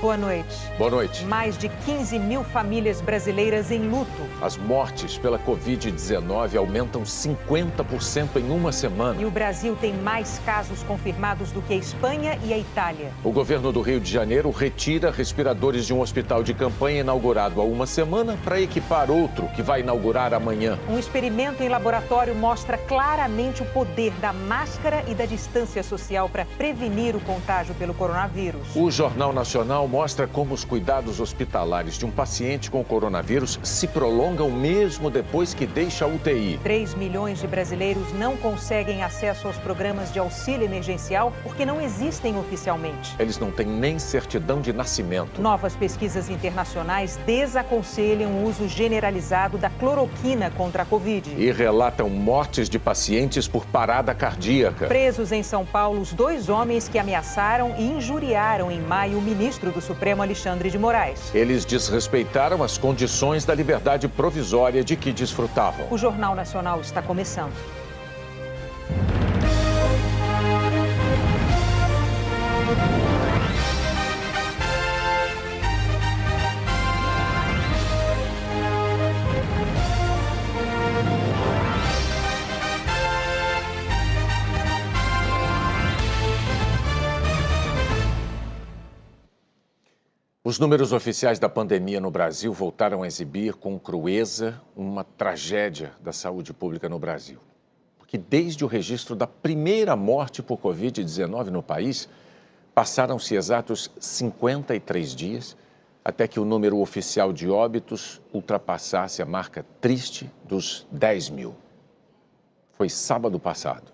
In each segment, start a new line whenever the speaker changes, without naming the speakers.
Boa noite.
Boa noite.
Mais de 15 mil famílias brasileiras em luto.
As mortes pela Covid-19 aumentam 50% em uma semana.
E o Brasil tem mais casos confirmados do que a Espanha e a Itália.
O governo do Rio de Janeiro retira respiradores de um hospital de campanha inaugurado há uma semana para equipar outro que vai inaugurar amanhã.
Um experimento em laboratório mostra claramente o poder da máscara e da distância social para prevenir o contágio pelo coronavírus.
O Jornal Nacional mostra como os cuidados hospitalares de um paciente com coronavírus se prolongam mesmo depois que deixa a UTI.
3 milhões de brasileiros não conseguem acesso aos programas de auxílio emergencial porque não existem oficialmente.
Eles não têm nem certidão de nascimento.
Novas pesquisas internacionais desaconselham o uso generalizado da cloroquina contra a Covid.
E relatam mortes de pacientes por parada cardíaca.
Presos em São Paulo, os 2 homens que ameaçaram e injuriaram em maio o ministro do Supremo, Alexandre de Moraes.
Eles desrespeitaram as condições da liberdade provisória de que desfrutavam.
O Jornal Nacional está começando.
Os números oficiais da pandemia no Brasil voltaram a exibir com crueza uma tragédia da saúde pública no Brasil. Porque desde o registro da primeira morte por Covid-19 no país, passaram-se exatos 53 dias até que o número oficial de óbitos ultrapassasse a marca triste dos 10 mil. Foi sábado passado.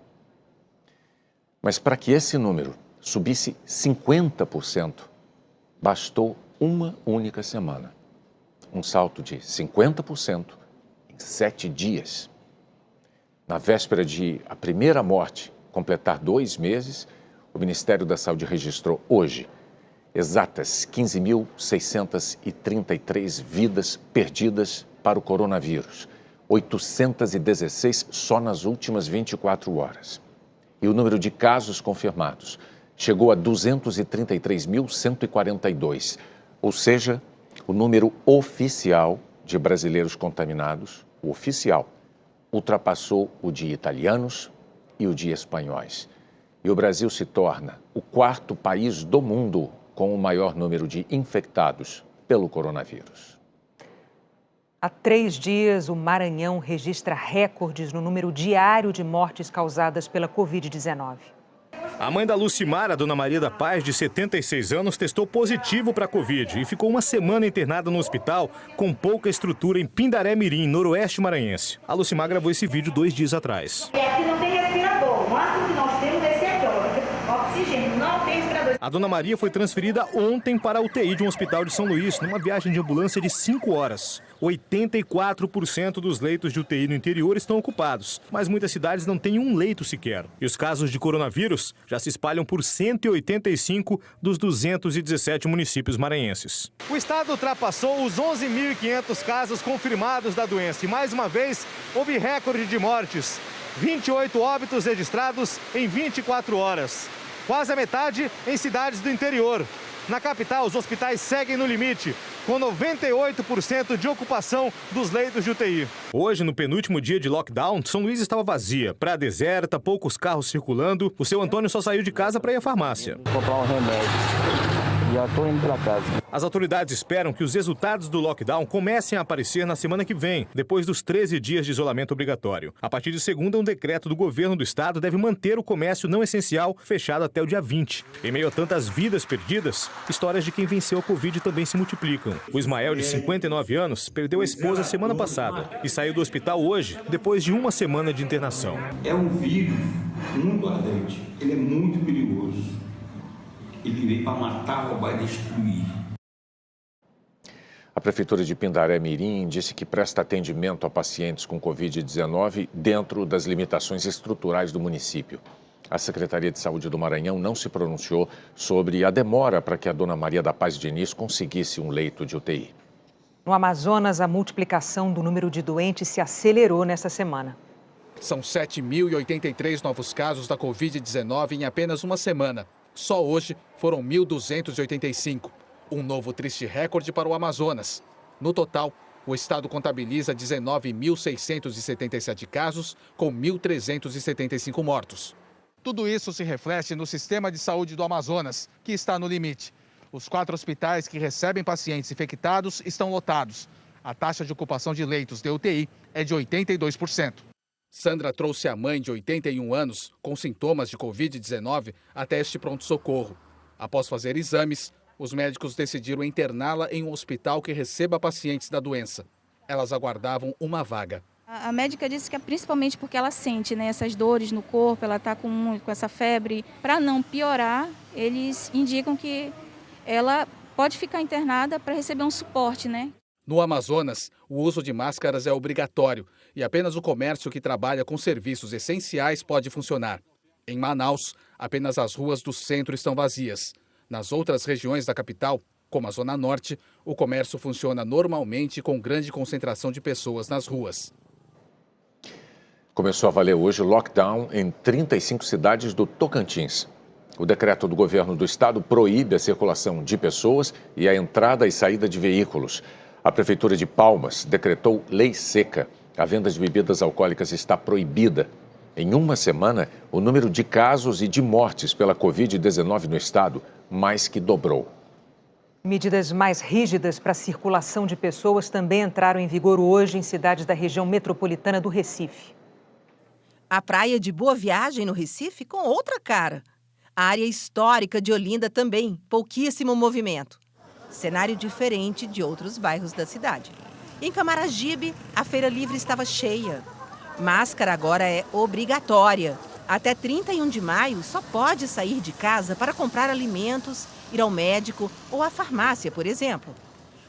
Mas para que esse número subisse 50%, bastou uma única semana. Um salto de 50% em 7 dias. Na véspera de a primeira morte completar 2 meses, o Ministério da Saúde registrou hoje exatas 15.633 vidas perdidas para o coronavírus. 816 só nas últimas 24 horas. E o número de casos confirmados chegou a 233.142, ou seja, o número oficial de brasileiros contaminados, o oficial, ultrapassou o de italianos e o de espanhóis. E o Brasil se torna o 4º país do mundo com o maior número de infectados pelo coronavírus.
Há 3 dias, o Maranhão registra recordes no número diário de mortes causadas pela Covid-19.
A mãe da Lucimara, Dona Maria da Paz, de 76 anos, testou positivo para a Covid e ficou uma semana internada no hospital com pouca estrutura em Pindaré Mirim, noroeste maranhense. A Lucimar gravou esse vídeo 2 dias atrás.
Aqui não tem respirador, o máximo que nós temos é esse aqui, oxigênio, não tem respirador.
A Dona Maria foi transferida ontem para a UTI de um hospital de São Luís, numa viagem de ambulância de 5 horas. 84% dos leitos de UTI no interior estão ocupados, mas muitas cidades não têm um leito sequer. E os casos de coronavírus já se espalham por 185 dos 217 municípios maranhenses. O estado ultrapassou os 11.500 casos confirmados da doença e, mais uma vez, houve recorde de mortes. 28 óbitos registrados em 24 horas. Quase a metade em cidades do interior. Na capital, os hospitais seguem no limite, com 98% de ocupação dos leitos de UTI. Hoje, no penúltimo dia de lockdown, São Luís estava vazia. Praia deserta, poucos carros circulando. O seu Antônio só saiu de casa para ir à farmácia.
Vou comprar um remédio. Já estou indo para casa.
As autoridades esperam que os resultados do lockdown comecem a aparecer na semana que vem, depois dos 13 dias de isolamento obrigatório. A partir de segunda, um decreto do governo do estado deve manter o comércio não essencial fechado até o dia 20. Em meio a tantas vidas perdidas, histórias de quem venceu a Covid também se multiplicam. O Ismael, de 59 anos, perdeu a esposa semana passada e saiu do hospital hoje, depois de uma semana de internação.
É um vírus muito ardente, ele é muito perigoso. Ele veio para matar, roubar e destruir.
A Prefeitura de Pindaré Mirim disse que presta atendimento a pacientes com Covid-19 dentro das limitações estruturais do município. A Secretaria de Saúde do Maranhão não se pronunciou sobre a demora para que a Dona Maria da Paz Diniz conseguisse um leito de UTI.
No Amazonas, a multiplicação do número de doentes se acelerou nesta semana.
São 7.083 novos casos da Covid-19 em apenas uma semana. Só hoje foram 1.285. Um novo triste recorde para o Amazonas. No total, o estado contabiliza 19.677 casos, com 1.375 mortos. Tudo isso se reflete no sistema de saúde do Amazonas, que está no limite. Os 4 hospitais que recebem pacientes infectados estão lotados. A taxa de ocupação de leitos de UTI é de 82%. Sandra trouxe a mãe de 81 anos com sintomas de Covid-19 até este pronto-socorro. Após fazer exames, os médicos decidiram interná-la em um hospital que receba pacientes da doença. Elas aguardavam uma vaga.
A médica disse que é principalmente porque ela sente, né, essas dores no corpo, ela está com essa febre. Para não piorar, eles indicam que ela pode ficar internada para receber um suporte, né?
No Amazonas, o uso de máscaras é obrigatório e apenas o comércio que trabalha com serviços essenciais pode funcionar. Em Manaus, apenas as ruas do centro estão vazias. Nas outras regiões da capital, como a Zona Norte, o comércio funciona normalmente com grande concentração de pessoas nas ruas.
Começou a valer hoje o lockdown em 35 cidades do Tocantins. O decreto do governo do estado proíbe a circulação de pessoas e a entrada e saída de veículos. A Prefeitura de Palmas decretou lei seca. A venda de bebidas alcoólicas está proibida. Em uma semana, o número de casos e de mortes pela Covid-19 no estado mais que dobrou.
Medidas mais rígidas para a circulação de pessoas também entraram em vigor hoje em cidades da região metropolitana do Recife.
A praia de Boa Viagem, no Recife, com outra cara. A área histórica de Olinda também, pouquíssimo movimento. Cenário diferente de outros bairros da cidade. Em Camaragibe, a feira livre estava cheia. Máscara agora é obrigatória. Até 31 de maio, só pode sair de casa para comprar alimentos, ir ao médico ou à farmácia, por exemplo.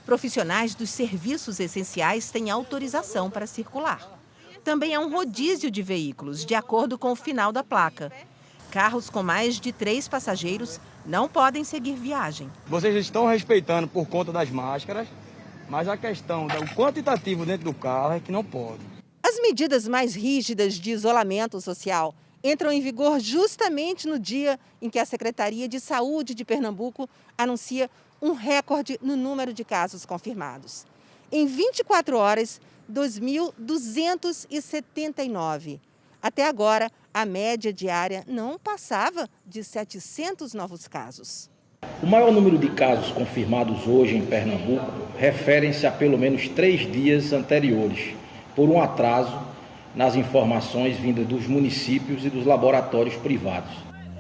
Profissionais dos serviços essenciais têm autorização para circular. Também há um rodízio de veículos, de acordo com o final da placa. Carros com mais de 3 passageiros não podem seguir viagem.
Vocês estão respeitando por conta das máscaras, mas a questão do quantitativo dentro do carro é que não pode.
As medidas mais rígidas de isolamento social entram em vigor justamente no dia em que a Secretaria de Saúde de Pernambuco anuncia um recorde no número de casos confirmados. Em 24 horas, 2.279. Até agora, a média diária não passava de 700 novos casos.
O maior número de casos confirmados hoje em Pernambuco referem-se a pelo menos 3 dias anteriores, por um atraso nas informações vindas dos municípios e dos laboratórios privados.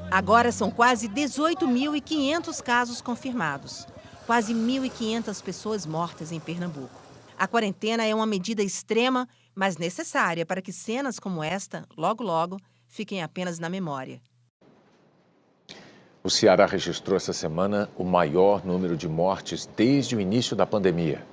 Agora são quase 18.500 casos confirmados, quase 1.500 pessoas mortas em Pernambuco. A quarentena é uma medida extrema, mas necessária para que cenas como esta, logo logo, fiquem apenas na memória.
O Ceará registrou essa semana o maior número de mortes desde o início da pandemia.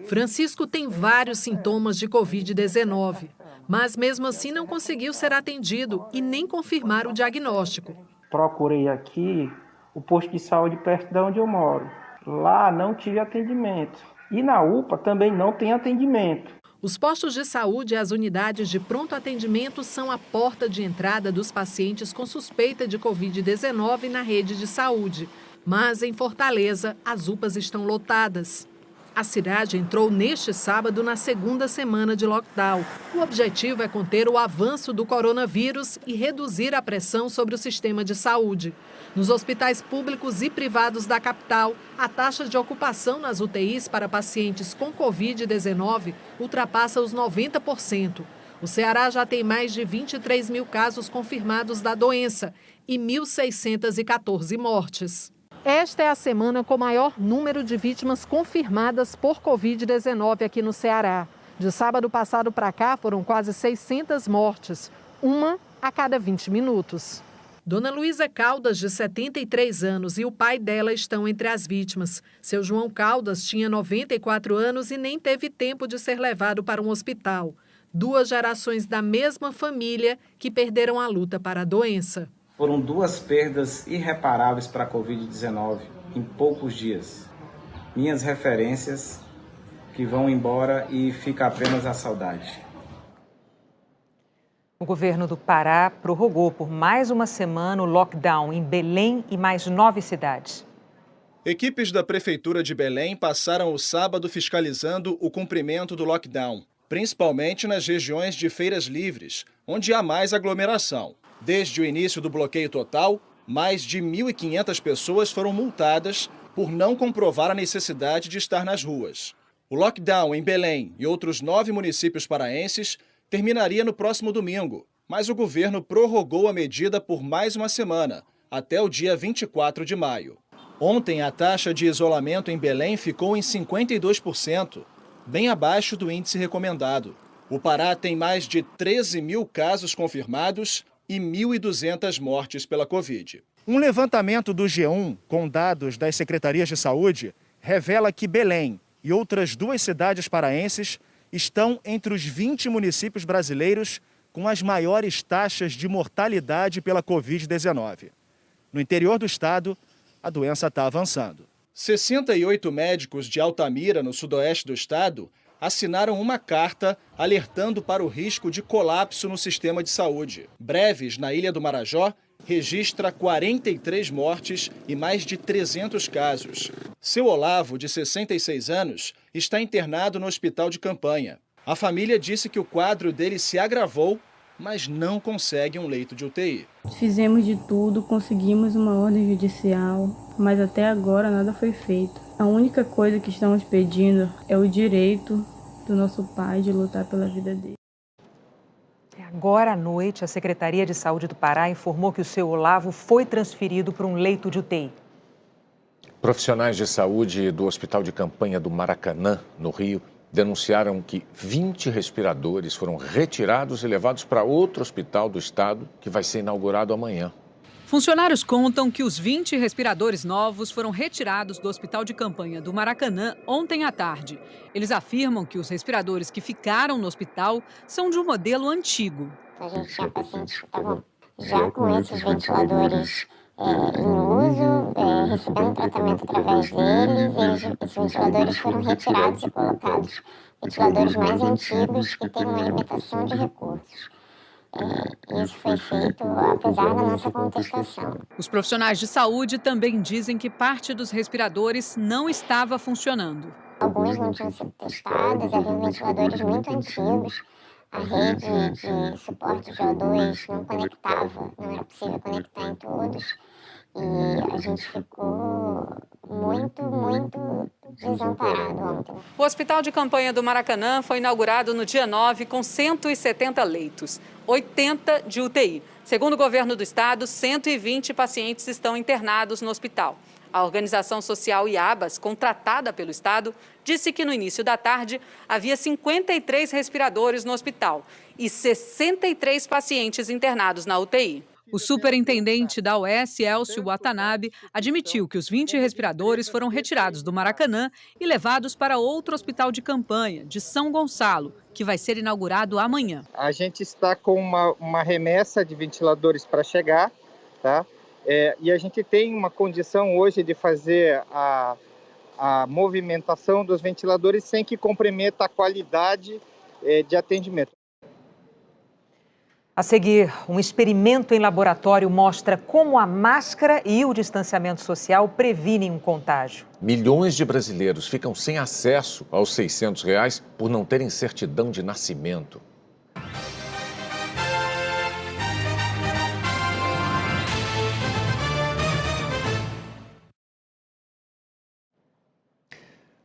Francisco tem vários sintomas de Covid-19, mas mesmo assim não conseguiu ser atendido e nem confirmar o diagnóstico.
Procurei aqui o posto de saúde perto de onde eu moro. Lá não tive atendimento. E na UPA também não tem atendimento.
Os postos de saúde e as unidades de pronto atendimento são a porta de entrada dos pacientes com suspeita de Covid-19 na rede de saúde. Mas em Fortaleza, as UPAs estão lotadas. A cidade entrou neste sábado na segunda semana de lockdown. O objetivo é conter o avanço do coronavírus e reduzir a pressão sobre o sistema de saúde. Nos hospitais públicos e privados da capital, a taxa de ocupação nas UTIs para pacientes com Covid-19 ultrapassa os 90%. O Ceará já tem mais de 23 mil casos confirmados da doença e 1.614 mortes. Esta é a semana com o maior número de vítimas confirmadas por Covid-19 aqui no Ceará. De sábado passado para cá, foram quase 600 mortes, uma a cada 20 minutos. Dona Luísa Caldas, de 73 anos, e o pai dela estão entre as vítimas. Seu João Caldas tinha 94 anos e nem teve tempo de ser levado para um hospital. 2 gerações da mesma família que perderam a luta para a doença.
Foram 2 perdas irreparáveis para a Covid-19 em poucos dias. Minhas referências que vão embora e fica apenas a saudade.
O governo do Pará prorrogou por mais uma semana o lockdown em Belém e mais 9 cidades.
Equipes da Prefeitura de Belém passaram o sábado fiscalizando o cumprimento do lockdown, principalmente nas regiões de feiras livres, onde há mais aglomeração. Desde o início do bloqueio total, mais de 1.500 pessoas foram multadas por não comprovar a necessidade de estar nas ruas. O lockdown em Belém e outros 9 municípios paraenses terminaria no próximo domingo, mas o governo prorrogou a medida por mais uma semana, até o dia 24 de maio. Ontem, a taxa de isolamento em Belém ficou em 52%, bem abaixo do índice recomendado. O Pará tem mais de 13 mil casos confirmados e 1.200 mortes pela Covid. Um levantamento do G1, com dados das secretarias de saúde, revela que Belém e outras 2 cidades paraenses estão entre os 20 municípios brasileiros com as maiores taxas de mortalidade pela Covid-19. No interior do estado, a doença está avançando. 68 médicos de Altamira, no sudoeste do estado, assinaram uma carta alertando para o risco de colapso no sistema de saúde. Breves, na Ilha do Marajó, registra 43 mortes e mais de 300 casos. Seu Olavo, de 66 anos, está internado no hospital de campanha. A família disse que o quadro dele se agravou, mas não consegue um leito de UTI.
Fizemos de tudo, conseguimos uma ordem judicial, mas até agora nada foi feito. A única coisa que estamos pedindo é o direito do nosso pai de lutar pela vida dele.
Agora à noite, a Secretaria de Saúde do Pará informou que o seu Olavo foi transferido para um leito de UTI.
Profissionais de saúde do Hospital de Campanha do Maracanã, no Rio, denunciaram que 20 respiradores foram retirados e levados para outro hospital do estado que vai ser inaugurado amanhã.
Funcionários contam que os 20 respiradores novos foram retirados do Hospital de Campanha do Maracanã ontem à tarde. Eles afirmam que os respiradores que ficaram no hospital são de um modelo antigo.
A gente tinha pacientes que estavam já com esses ventiladores em uso, recebendo tratamento através deles. Esses ventiladores foram retirados e colocados ventiladores mais antigos que têm uma limitação de recursos. Isso foi feito apesar da nossa contestação.
Os profissionais de saúde também dizem que parte dos respiradores não estava funcionando.
Alguns não tinham sido testados, havia ventiladores muito antigos. A rede de suporte de O2 não conectava, não era possível conectar em todos. E a gente ficou muito desamparado ontem.
O Hospital de Campanha do Maracanã foi inaugurado no dia 9 com 170 leitos, 80 de UTI. Segundo o governo do estado, 120 pacientes estão internados no hospital. A organização social IABAS, contratada pelo estado, disse que no início da tarde havia 53 respiradores no hospital e 63 pacientes internados na UTI. O superintendente da UES, Elcio Watanabe, admitiu que os 20 respiradores foram retirados do Maracanã e levados para outro hospital de campanha, de São Gonçalo, que vai ser inaugurado amanhã.
A gente está com uma remessa de ventiladores para chegar, tá? E a gente tem uma condição hoje de fazer a movimentação dos ventiladores sem que comprometa a qualidade de atendimento.
A seguir, um experimento em laboratório mostra como a máscara e o distanciamento social previnem um contágio.
Milhões de brasileiros ficam sem acesso aos R$600 por não terem certidão de nascimento.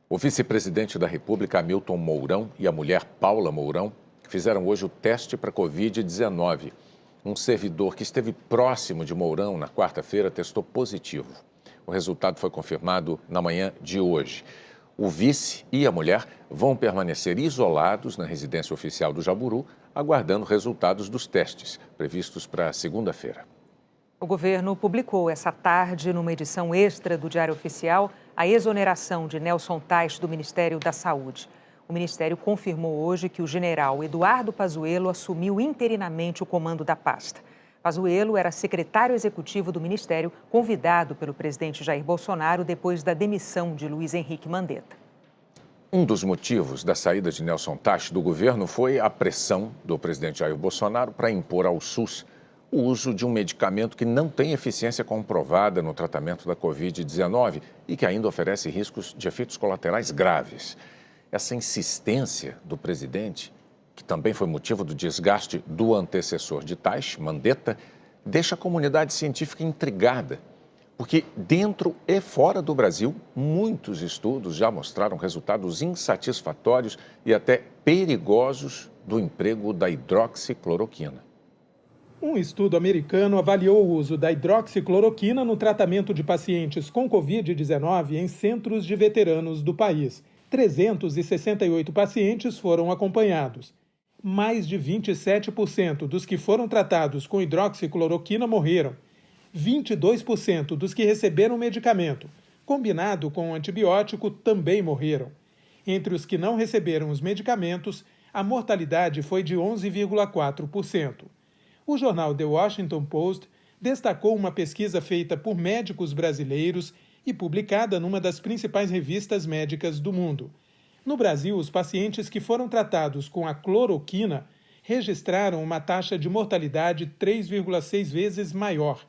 O vice-presidente da República, Hamilton Mourão, e a mulher Paula Mourão fizeram hoje o teste para Covid-19. Um servidor que esteve próximo de Mourão na quarta-feira testou positivo. O resultado foi confirmado na manhã de hoje. O vice e a mulher vão permanecer isolados na residência oficial do Jaburu, aguardando resultados dos testes, previstos para segunda-feira.
O governo publicou essa tarde, numa edição extra do Diário Oficial, a exoneração de Nelson Tais do Ministério da Saúde. O Ministério confirmou hoje que o general Eduardo Pazuello assumiu interinamente o comando da pasta. Pazuello era secretário executivo do Ministério, convidado pelo presidente Jair Bolsonaro depois da demissão de Luiz Henrique Mandetta.
Um dos motivos da saída de Nelson Tais do governo foi a pressão do presidente Jair Bolsonaro para impor ao SUS o uso de um medicamento que não tem eficiência comprovada no tratamento da Covid-19 e que ainda oferece riscos de efeitos colaterais graves. Essa insistência do presidente, que também foi motivo do desgaste do antecessor de Taish, Mandetta, deixa a comunidade científica intrigada, porque dentro e fora do Brasil, muitos estudos já mostraram resultados insatisfatórios e até perigosos do emprego da hidroxicloroquina.
Um estudo americano avaliou o uso da hidroxicloroquina no tratamento de pacientes com Covid-19 em centros de veteranos do país. 368 pacientes foram acompanhados. Mais de 27% dos que foram tratados com hidroxicloroquina morreram. 22% dos que receberam o medicamento, combinado com o antibiótico, também morreram. Entre os que não receberam os medicamentos, a mortalidade foi de 11,4%. O jornal The Washington Post destacou uma pesquisa feita por médicos brasileiros e publicada numa das principais revistas médicas do mundo. No Brasil, os pacientes que foram tratados com a cloroquina registraram uma taxa de mortalidade 3,6 vezes maior.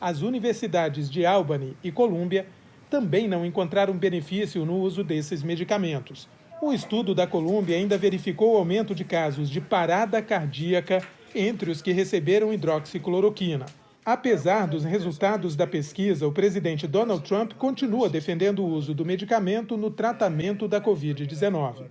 As universidades de Albany e Colômbia também não encontraram benefício no uso desses medicamentos. O estudo da Colômbia ainda verificou o aumento de casos de parada cardíaca entre os que receberam hidroxicloroquina. Apesar dos resultados da pesquisa, o presidente Donald Trump continua defendendo o uso do medicamento no tratamento da Covid-19.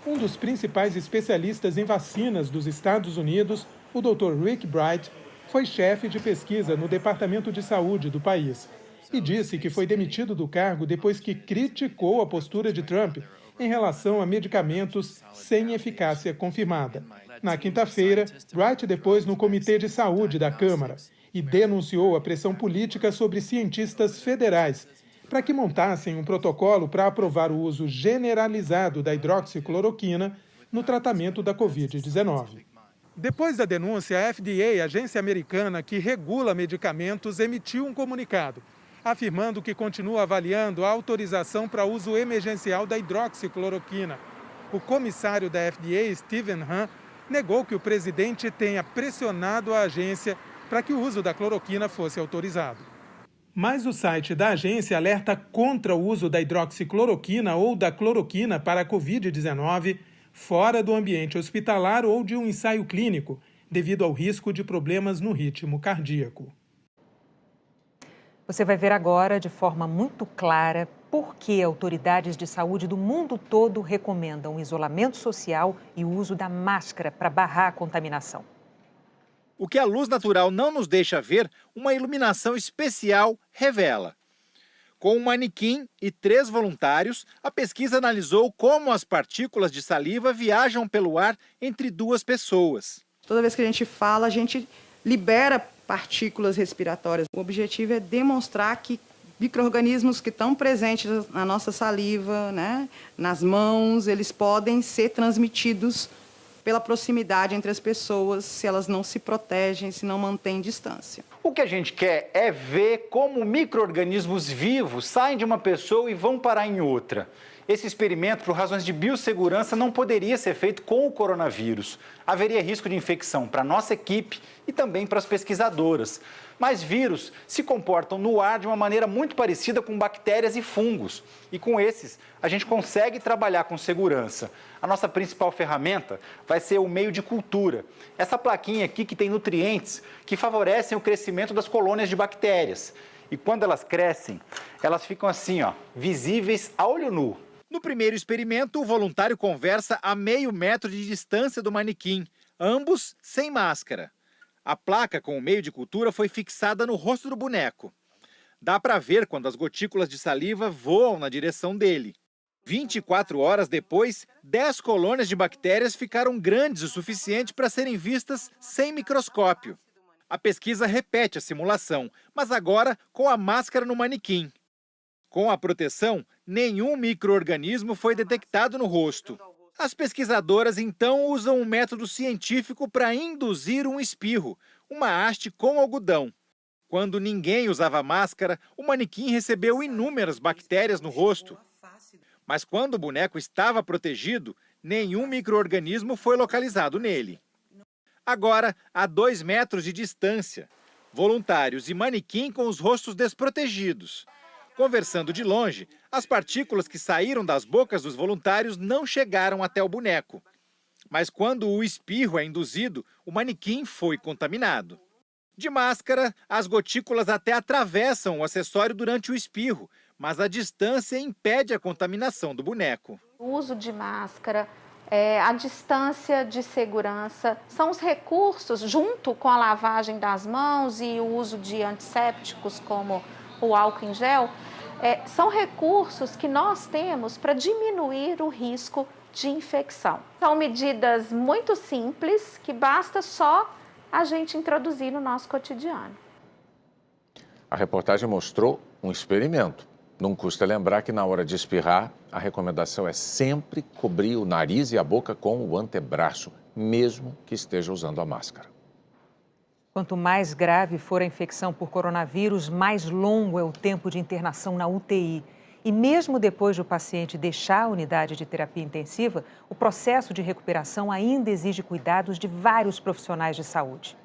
Um dos principais especialistas em vacinas dos Estados Unidos, o Dr. Rick Bright, foi chefe de pesquisa no Departamento de Saúde do país e disse que foi demitido do cargo depois que criticou a postura de Trump em relação a medicamentos sem eficácia confirmada. Na quinta-feira, Bright depôs no Comitê de Saúde da Câmara e denunciou a pressão política sobre cientistas federais para que montassem um protocolo para aprovar o uso generalizado da hidroxicloroquina no tratamento da Covid-19. Depois da denúncia, a FDA, a agência americana que regula medicamentos, emitiu um comunicado, afirmando que continua avaliando a autorização para uso emergencial da hidroxicloroquina. O comissário da FDA, Stephen Hahn, negou que o presidente tenha pressionado a agência para que o uso da cloroquina fosse autorizado. Mas o site da agência alerta contra o uso da hidroxicloroquina ou da cloroquina para a Covid-19 fora do ambiente hospitalar ou de um ensaio clínico, devido ao risco de problemas no ritmo cardíaco.
Você vai ver agora, de forma muito clara, por que autoridades de saúde do mundo todo recomendam o isolamento social e o uso da máscara para barrar a contaminação.
O que a luz natural não nos deixa ver, uma iluminação especial revela. Com um manequim e 3 voluntários, a pesquisa analisou como as partículas de saliva viajam pelo ar entre 2 pessoas.
Toda vez que a gente fala, a gente libera partículas respiratórias. O objetivo é demonstrar que micro-organismos que estão presentes na nossa saliva, né, nas mãos, eles podem ser transmitidos pela proximidade entre as pessoas, se elas não se protegem, se não mantêm distância.
O que a gente quer é ver como micro-organismos vivos saem de uma pessoa e vão parar em outra. Esse experimento, por razões de biossegurança, não poderia ser feito com o coronavírus. Haveria risco de infecção para a nossa equipe e também para as pesquisadoras. Mas vírus se comportam no ar de uma maneira muito parecida com bactérias e fungos. E com esses, a gente consegue trabalhar com segurança. A nossa principal ferramenta vai ser o meio de cultura. Essa plaquinha aqui que tem nutrientes que favorecem o crescimento das colônias de bactérias. E quando elas crescem, elas ficam assim, ó, visíveis a olho nu. No primeiro experimento, o voluntário conversa a meio metro de distância do manequim, ambos sem máscara. A placa com o meio de cultura foi fixada no rosto do boneco. Dá para ver quando as gotículas de saliva voam na direção dele. 24 horas depois, 10 colônias de bactérias ficaram grandes o suficiente para serem vistas sem microscópio. A pesquisa repete a simulação, mas agora com a máscara no manequim. Com a proteção, nenhum micro-organismo foi detectado no rosto. As pesquisadoras então usam um método científico para induzir um espirro, uma haste com algodão. Quando ninguém usava máscara, o manequim recebeu inúmeras bactérias no rosto. Mas quando o boneco estava protegido, nenhum micro-organismo foi localizado nele.
Agora, a 2 metros de distância. Voluntários e manequim com os rostos desprotegidos. Conversando de longe, as partículas que saíram das bocas dos voluntários não chegaram até o boneco. Mas quando o espirro é induzido, o manequim foi contaminado. De máscara, as gotículas até atravessam o acessório durante o espirro, mas a distância impede a contaminação do boneco.
O uso de máscara, a distância de segurança, são os recursos, junto com a lavagem das mãos e o uso de antissépticos como o álcool em gel, são recursos que nós temos para diminuir o risco de infecção. São medidas muito simples que basta só a gente introduzir no nosso cotidiano.
A reportagem mostrou um experimento. Não custa lembrar que na hora de espirrar, a recomendação é sempre cobrir o nariz e a boca com o antebraço, mesmo que esteja usando a máscara.
Quanto mais grave for a infecção por coronavírus, mais longo é o tempo de internação na UTI. E mesmo depois do paciente deixar a unidade de terapia intensiva, o processo de recuperação ainda exige cuidados de vários profissionais de saúde.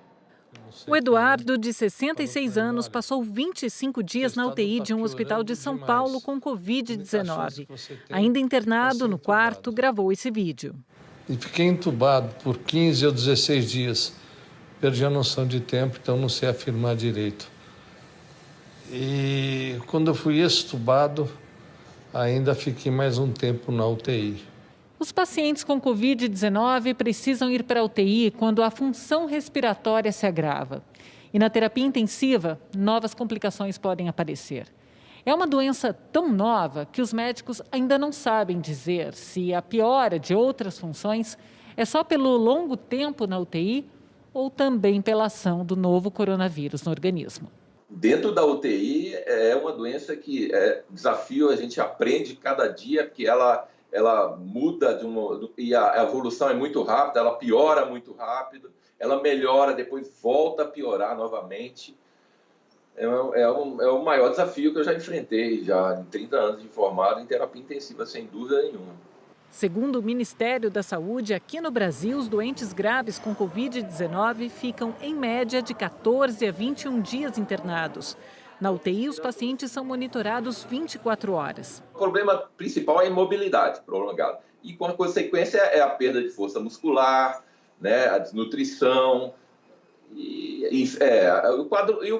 O Eduardo, de 66 anos, passou 25 dias na UTI de um hospital de São Paulo com Covid-19. Ainda internado no quarto, gravou esse vídeo.
E fiquei entubado por 15 ou 16 dias. Perdi a noção de tempo, então não sei afirmar direito. E quando eu fui extubado, ainda fiquei mais um tempo na UTI.
Os pacientes com Covid-19 precisam ir para a UTI quando a função respiratória se agrava. E na terapia intensiva, novas complicações podem aparecer. É uma doença tão nova que os médicos ainda não sabem dizer se a piora de outras funções é só pelo longo tempo na UTI ou também pela ação do novo coronavírus no organismo.
Dentro da UTI é uma doença que é desafio, a gente aprende cada dia, porque ela muda e a evolução é muito rápida, ela piora muito rápido, ela melhora, depois volta a piorar novamente. É o maior desafio que eu já enfrentei, já em 30 anos de formado em terapia intensiva, sem dúvida nenhuma.
Segundo o Ministério da Saúde, aqui no Brasil, os doentes graves com Covid-19 ficam, em média, de 14 a 21 dias internados. Na UTI, os pacientes são monitorados 24 horas.
O problema principal é a imobilidade prolongada. E com a consequência é a perda de força muscular, né, a desnutrição o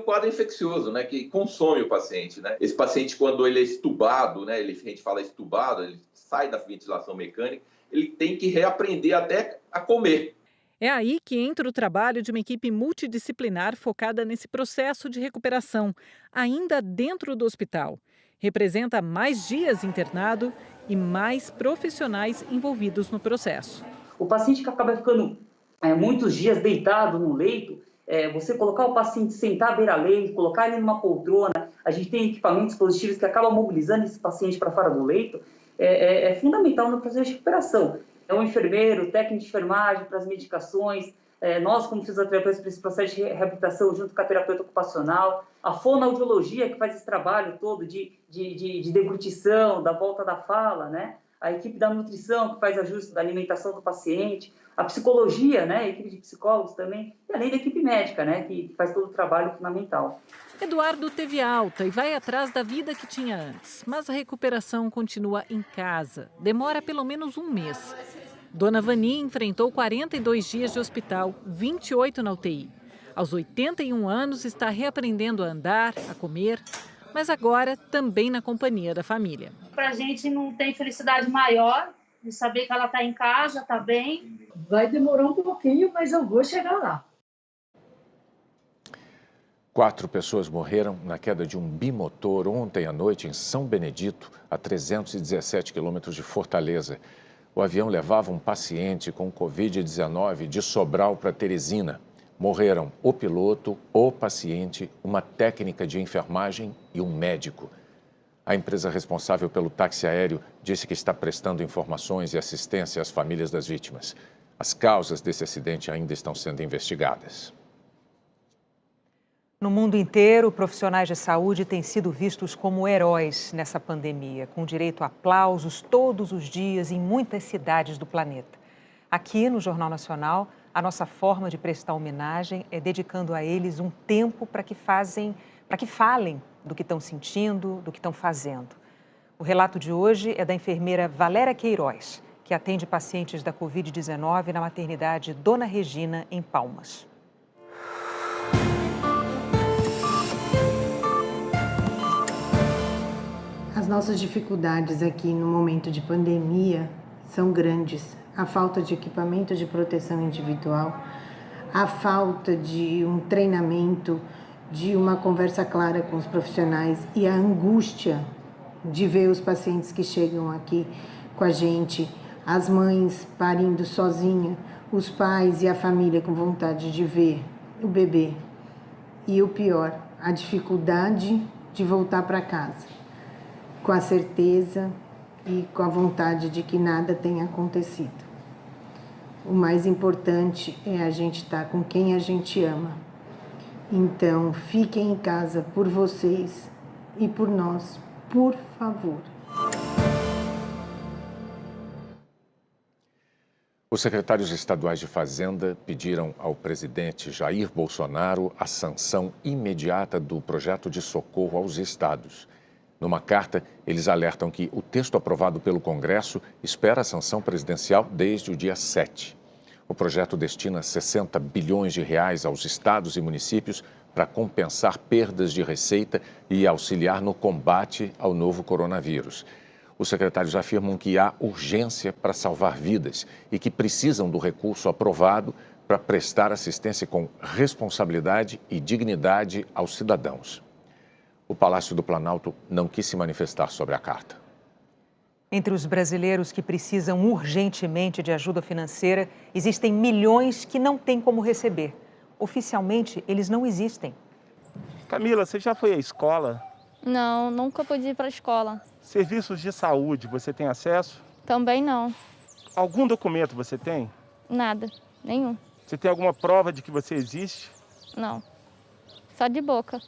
quadro infeccioso, né, que consome o paciente. Né? Esse paciente, quando ele é estubado, né, a gente fala estubado, ele sai da ventilação mecânica, ele tem que reaprender até a comer.
É aí que entra o trabalho de uma equipe multidisciplinar focada nesse processo de recuperação, ainda dentro do hospital. Representa mais dias internado e mais profissionais envolvidos no processo.
O paciente que acaba ficando muitos dias deitado no leito, você colocar o paciente sentar à beira-leito, colocar ele numa poltrona, a gente tem equipamentos dispositivos que acabam mobilizando esse paciente para fora do leito, é fundamental no processo de recuperação. É um enfermeiro, técnico de enfermagem para as medicações, nós como fisioterapeutas para esse processo de reabilitação junto com a terapeuta ocupacional, a fonoaudiologia que faz esse trabalho todo de deglutição, da volta da fala, né? A equipe da nutrição que faz ajuste da alimentação do paciente, a psicologia, né? A equipe de psicólogos também, e além da equipe médica, né? Que faz todo o trabalho fundamental.
Eduardo teve alta e vai atrás da vida que tinha antes, mas a recuperação continua em casa. Demora pelo menos um mês. Dona Vani enfrentou 42 dias de hospital, 28 na UTI. Aos 81 anos está reaprendendo a andar, a comer, mas agora também na companhia da família.
Para a gente não tem felicidade maior de saber que ela está em casa, está bem.
Vai demorar um pouquinho, mas eu vou chegar lá.
4 pessoas morreram na queda de um bimotor ontem à noite em São Benedito, a 317 quilômetros de Fortaleza. O avião levava um paciente com Covid-19 de Sobral para Teresina. Morreram o piloto, o paciente, uma técnica de enfermagem e um médico. A empresa responsável pelo táxi aéreo disse que está prestando informações e assistência às famílias das vítimas. As causas desse acidente ainda estão sendo investigadas.
No mundo inteiro, profissionais de saúde têm sido vistos como heróis nessa pandemia, com direito a aplausos todos os dias em muitas cidades do planeta. Aqui no Jornal Nacional, A nossa forma de prestar homenagem é dedicando a eles um tempo para que falem do que estão sentindo, do que estão fazendo. O relato de hoje é da enfermeira Valéria Queiroz, que atende pacientes da Covid-19 na maternidade Dona Regina, em Palmas.
As nossas dificuldades aqui no momento de pandemia são grandes. A falta de equipamento de proteção individual, a falta de um treinamento, de uma conversa clara com os profissionais e a angústia de ver os pacientes que chegam aqui com a gente, as mães parindo sozinha, os pais e a família com vontade de ver o bebê. E o pior, a dificuldade de voltar para casa, com a certeza e com a vontade de que nada tenha acontecido. O mais importante é a gente estar com quem a gente ama. Então, fiquem em casa por vocês e por nós, por favor.
Os secretários estaduais de Fazenda pediram ao presidente Jair Bolsonaro a sanção imediata do projeto de socorro aos estados. Numa carta, eles alertam que o texto aprovado pelo Congresso espera a sanção presidencial desde o dia 7. O projeto destina 60 bilhões de reais aos estados e municípios para compensar perdas de receita e auxiliar no combate ao novo coronavírus. Os secretários afirmam que há urgência para salvar vidas e que precisam do recurso aprovado para prestar assistência com responsabilidade e dignidade aos cidadãos. O Palácio do Planalto não quis se manifestar sobre a carta.
Entre os brasileiros que precisam urgentemente de ajuda financeira, existem milhões que não têm como receber. Oficialmente, eles não existem.
Camila, você já foi à escola?
Não, nunca pude ir para a escola.
Serviços de saúde, você tem acesso?
Também não.
Algum documento você tem?
Nada, nenhum.
Você tem alguma prova de que você existe?
Não, só de boca.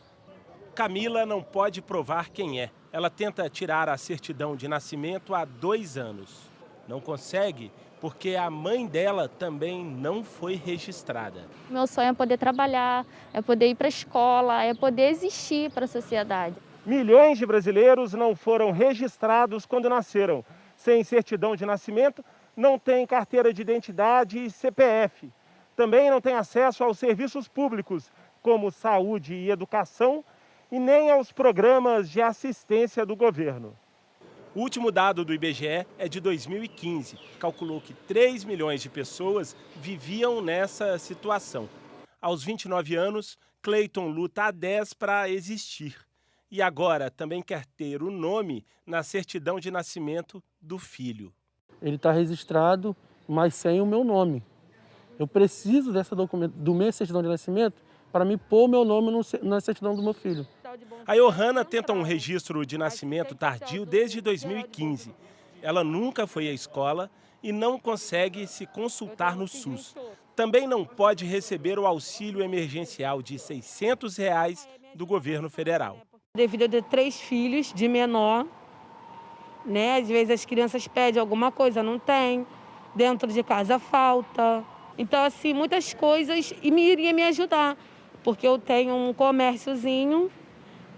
Camila não pode provar quem é. Ela tenta tirar a certidão de nascimento há 2 anos. Não consegue porque a mãe dela também não foi registrada.
Meu sonho é poder trabalhar, é poder ir para a escola, é poder existir para a sociedade.
Milhões de brasileiros não foram registrados quando nasceram. Sem certidão de nascimento, não têm carteira de identidade e CPF. Também não têm acesso aos serviços públicos, como saúde e educação, e nem aos programas de assistência do governo.
O último dado do IBGE é de 2015. Calculou que 3 milhões de pessoas viviam nessa situação. Aos 29 anos, Cleiton luta há 10 para existir. E agora também quer ter o nome na certidão de nascimento do filho.
Ele está registrado, mas sem o meu nome. Eu preciso dessa do minha certidão de nascimento para me pôr o meu nome na certidão do meu filho.
A Johanna tenta um registro de nascimento tardio desde 2015. Ela nunca foi à escola e não consegue se consultar no SUS. Também não pode receber o auxílio emergencial de R$ 600 do governo federal.
Devido a ter 3 filhos de menor, né? Às vezes as crianças pedem alguma coisa, não tem. Dentro de casa falta. Então, assim, muitas coisas iria me ajudar. Porque eu tenho um comérciozinho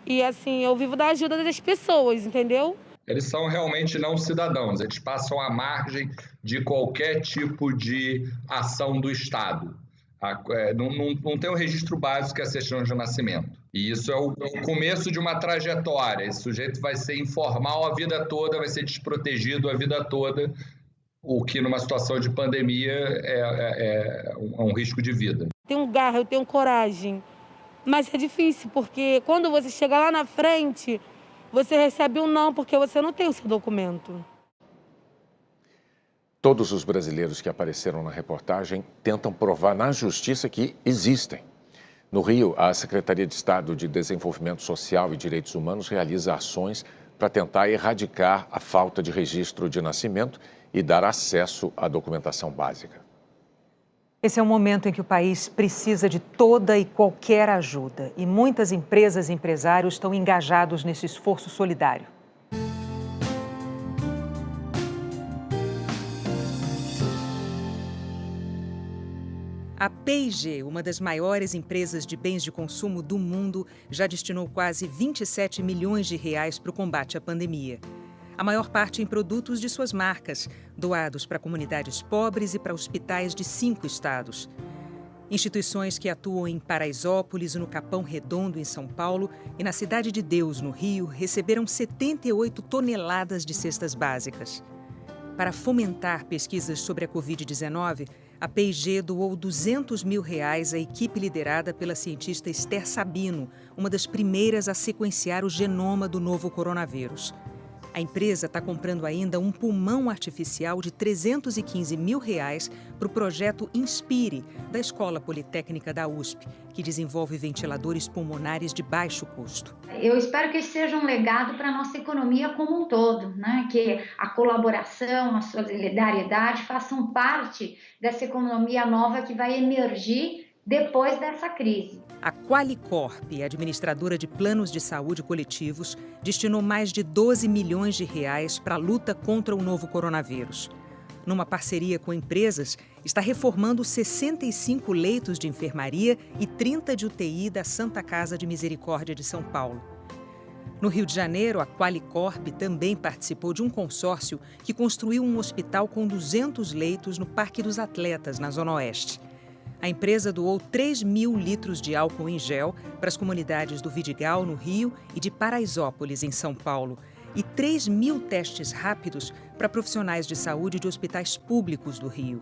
e, assim, eu vivo da ajuda das pessoas, entendeu?
Eles são realmente não cidadãos, eles passam à margem de qualquer tipo de ação do Estado. Não tem um registro básico que é a certidão de nascimento. E isso é o começo de uma trajetória. Esse sujeito vai ser informal a vida toda, vai ser desprotegido a vida toda, o que numa situação de pandemia é um risco de vida.
Tenho garra, eu tenho coragem, mas é difícil, porque quando você chega lá na frente, você recebe um não, porque você não tem o seu documento.
Todos os brasileiros que apareceram na reportagem tentam provar na justiça que existem. No Rio, a Secretaria de Estado de Desenvolvimento Social e Direitos Humanos realiza ações para tentar erradicar a falta de registro de nascimento e dar acesso à documentação básica.
Esse é um momento em que o país precisa de toda e qualquer ajuda. E muitas empresas e empresários estão engajados nesse esforço solidário. A P&G, uma das maiores empresas de bens de consumo do mundo, já destinou quase 27 milhões de reais para o combate à pandemia. A maior parte em produtos de suas marcas, doados para comunidades pobres e para hospitais de 5 estados. Instituições que atuam em Paraisópolis, no Capão Redondo, em São Paulo, e na Cidade de Deus, no Rio, receberam 78 toneladas de cestas básicas. Para fomentar pesquisas sobre a Covid-19, a P&G doou R$200 mil à equipe liderada pela cientista Esther Sabino, uma das primeiras a sequenciar o genoma do novo coronavírus. A empresa está comprando ainda um pulmão artificial de R$315 mil para o projeto Inspire, da Escola Politécnica da USP, que desenvolve ventiladores pulmonares de baixo custo.
Eu espero que esse seja um legado para a nossa economia como um todo, né? Que a colaboração, a solidariedade façam parte dessa economia nova que vai emergir depois dessa crise.
A Qualicorp, administradora de planos de saúde coletivos, destinou mais de R$12 milhões para a luta contra o novo coronavírus. Numa parceria com empresas, está reformando 65 leitos de enfermaria e 30 de UTI da Santa Casa de Misericórdia de São Paulo. No Rio de Janeiro, a Qualicorp também participou de um consórcio que construiu um hospital com 200 leitos no Parque dos Atletas, na Zona Oeste. A empresa doou 3 mil litros de álcool em gel para as comunidades do Vidigal, no Rio, e de Paraisópolis, em São Paulo, e 3 mil testes rápidos para profissionais de saúde de hospitais públicos do Rio.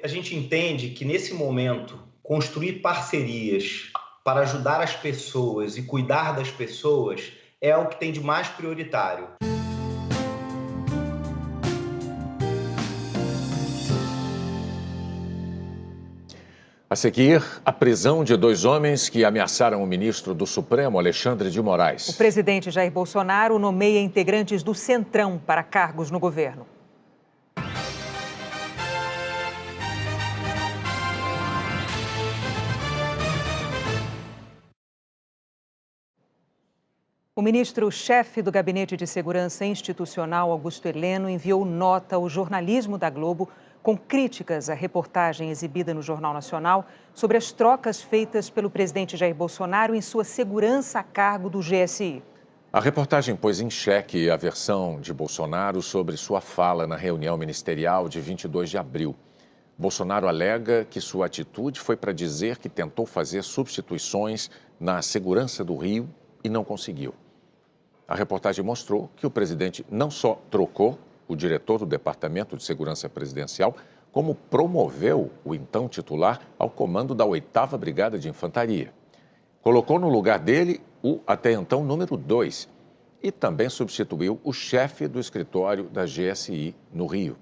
A gente entende que, nesse momento, construir parcerias para ajudar as pessoas e cuidar das pessoas é o que tem de mais prioritário.
A seguir, a prisão de 2 homens que ameaçaram o ministro do Supremo, Alexandre de Moraes.
O presidente Jair Bolsonaro nomeia integrantes do Centrão para cargos no governo. O ministro-chefe do Gabinete de Segurança Institucional, Augusto Heleno, enviou nota ao jornalismo da Globo com críticas à reportagem exibida no Jornal Nacional sobre as trocas feitas pelo presidente Jair Bolsonaro em sua segurança a cargo do GSI.
A reportagem pôs em xeque a versão de Bolsonaro sobre sua fala na reunião ministerial de 22 de abril. Bolsonaro alega que sua atitude foi para dizer que tentou fazer substituições na segurança do Rio e não conseguiu. A reportagem mostrou que o presidente não só trocou o diretor do Departamento de Segurança Presidencial, como promoveu o então titular ao comando da 8ª Brigada de Infantaria. Colocou no lugar dele o até então número 2 e também substituiu o chefe do escritório da GSI no Rio.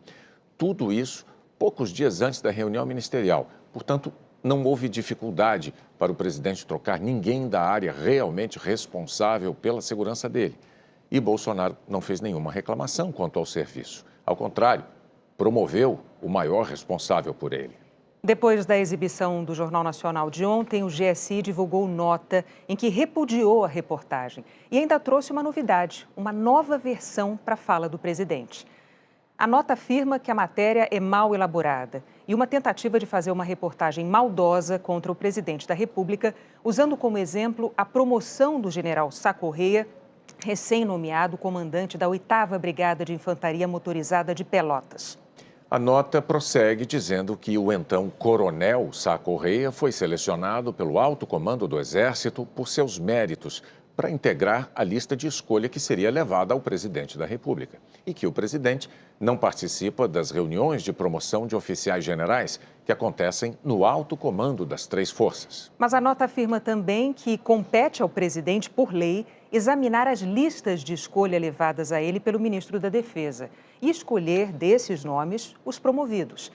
Tudo isso poucos dias antes da reunião ministerial. Portanto, não houve dificuldade para o presidente trocar ninguém da área realmente responsável pela segurança dele. E Bolsonaro não fez nenhuma reclamação quanto ao serviço. Ao contrário, promoveu o maior responsável por ele.
Depois da exibição do Jornal Nacional de ontem, o GSI divulgou nota em que repudiou a reportagem e ainda trouxe uma novidade, uma nova versão para a fala do presidente. A nota afirma que a matéria é mal elaborada e uma tentativa de fazer uma reportagem maldosa contra o presidente da República, usando como exemplo a promoção do general Sá Correia, recém-nomeado comandante da 8ª Brigada de Infantaria Motorizada de Pelotas.
A nota prossegue dizendo que o então coronel Sá Correia foi selecionado pelo alto comando do Exército por seus méritos para integrar a lista de escolha que seria levada ao presidente da República e que o presidente não participa das reuniões de promoção de oficiais generais que acontecem no alto comando das 3 forças.
Mas a nota afirma também que compete ao presidente, por lei, examinar as listas de escolha levadas a ele pelo ministro da Defesa e escolher desses nomes os promovidos.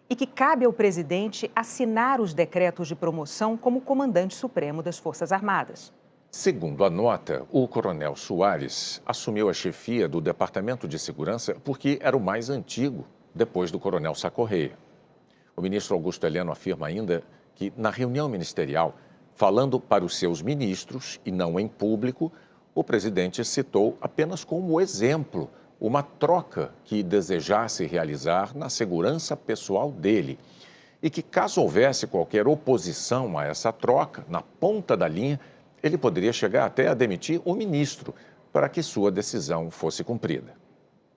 E que cabe ao presidente assinar os decretos de promoção como comandante supremo das Forças Armadas.
Segundo a nota, o coronel Soares assumiu a chefia do Departamento de Segurança porque era o mais antigo, depois do coronel Sá Correia. O ministro Augusto Heleno afirma ainda que, na reunião ministerial, falando para os seus ministros e não em público, o presidente citou apenas como exemplo uma troca que desejasse realizar na segurança pessoal dele. e que, caso houvesse qualquer oposição a essa troca, na ponta da linha, ele poderia chegar até a demitir o ministro para que sua decisão fosse cumprida.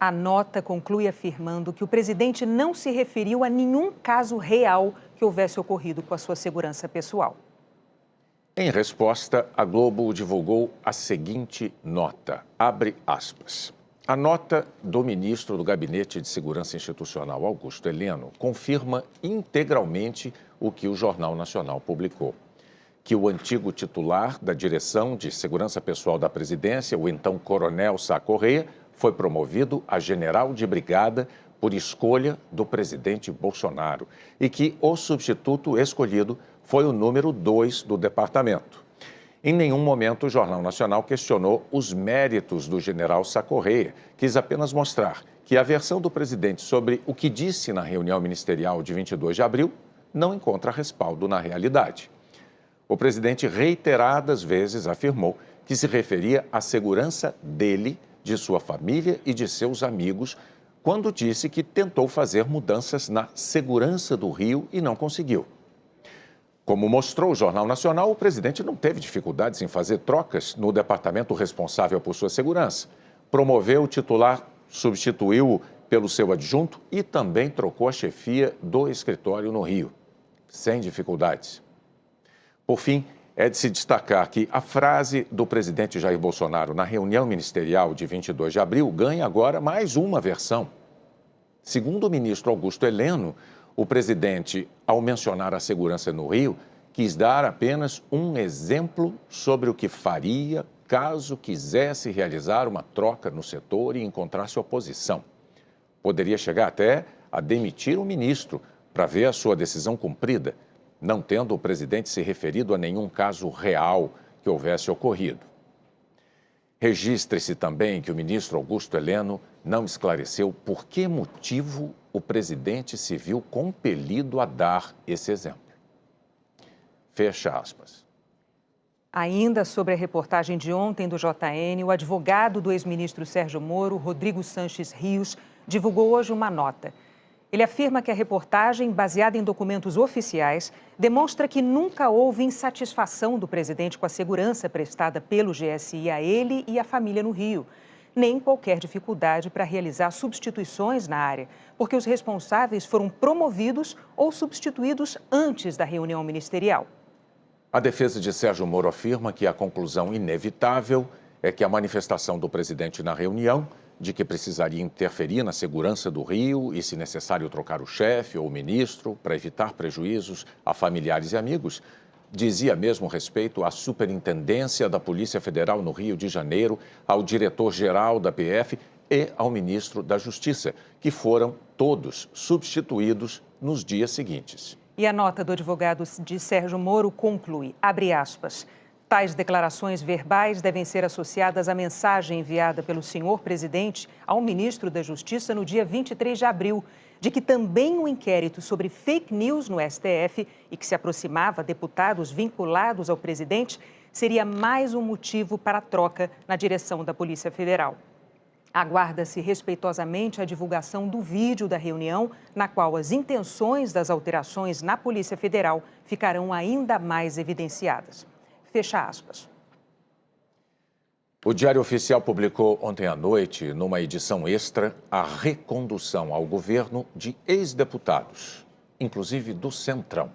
A nota conclui afirmando que o presidente não se referiu a nenhum caso real que houvesse ocorrido com a sua segurança pessoal.
Em resposta, a Globo divulgou a seguinte nota, abre aspas. A nota do ministro do Gabinete de Segurança Institucional, Augusto Heleno, confirma integralmente o que o Jornal Nacional publicou. Que o antigo titular da Direção de Segurança Pessoal da Presidência, o então coronel Sá Correia, foi promovido a general de brigada por escolha do presidente Bolsonaro e que o substituto escolhido foi o número 2 do departamento. Em nenhum momento o Jornal Nacional questionou os méritos do general Sá Correia, quis apenas mostrar que a versão do presidente sobre o que disse na reunião ministerial de 22 de abril não encontra respaldo na realidade. O presidente reiteradas vezes afirmou que se referia à segurança dele, de sua família e de seus amigos, quando disse que tentou fazer mudanças na segurança do Rio e não conseguiu. Como mostrou o Jornal Nacional, o presidente não teve dificuldades em fazer trocas no departamento responsável por sua segurança. Promoveu o titular, substituiu-o pelo seu adjunto e também trocou a chefia do escritório no Rio, sem dificuldades. Por fim, é de se destacar que a frase do presidente Jair Bolsonaro na reunião ministerial de 22 de abril ganha agora mais uma versão. Segundo o ministro Augusto Heleno, o presidente, ao mencionar a segurança no Rio, quis dar apenas um exemplo sobre o que faria caso quisesse realizar uma troca no setor e encontrasse oposição. Poderia chegar até a demitir o ministro para ver a sua decisão cumprida, não tendo o presidente se referido a nenhum caso real que houvesse ocorrido. Registre-se também que o ministro Augusto Heleno não esclareceu por que motivo o presidente se viu compelido a dar esse exemplo. Fecha aspas.
Ainda sobre a reportagem de ontem do JN, o advogado do ex-ministro Sérgio Moro, Rodrigo Sanches Rios, divulgou hoje uma nota. Ele afirma que a reportagem, baseada em documentos oficiais, demonstra que nunca houve insatisfação do presidente com a segurança prestada pelo GSI a ele e à família no Rio, nem qualquer dificuldade para realizar substituições na área, porque os responsáveis foram promovidos ou substituídos antes da reunião ministerial.
A defesa de Sérgio Moro afirma que a conclusão inevitável é que a manifestação do presidente na reunião de que precisaria interferir na segurança do Rio e, se necessário, trocar o chefe ou o ministro para evitar prejuízos a familiares e amigos, dizia mesmo respeito à superintendência da Polícia Federal no Rio de Janeiro, ao diretor-geral da PF e ao ministro da Justiça, que foram todos substituídos nos dias seguintes.
E a nota do advogado de Sérgio Moro conclui, abre aspas, tais declarações verbais devem ser associadas à mensagem enviada pelo senhor presidente ao ministro da Justiça no dia 23 de abril, de que também um inquérito sobre fake news no STF e que se aproximava a deputados vinculados ao presidente seria mais um motivo para a troca na direção da Polícia Federal. Aguarda-se respeitosamente a divulgação do vídeo da reunião, na qual as intenções das alterações na Polícia Federal ficarão ainda mais evidenciadas. Fecha aspas.
O Diário Oficial publicou ontem à noite, numa edição extra, a recondução ao governo de ex-deputados, inclusive do Centrão.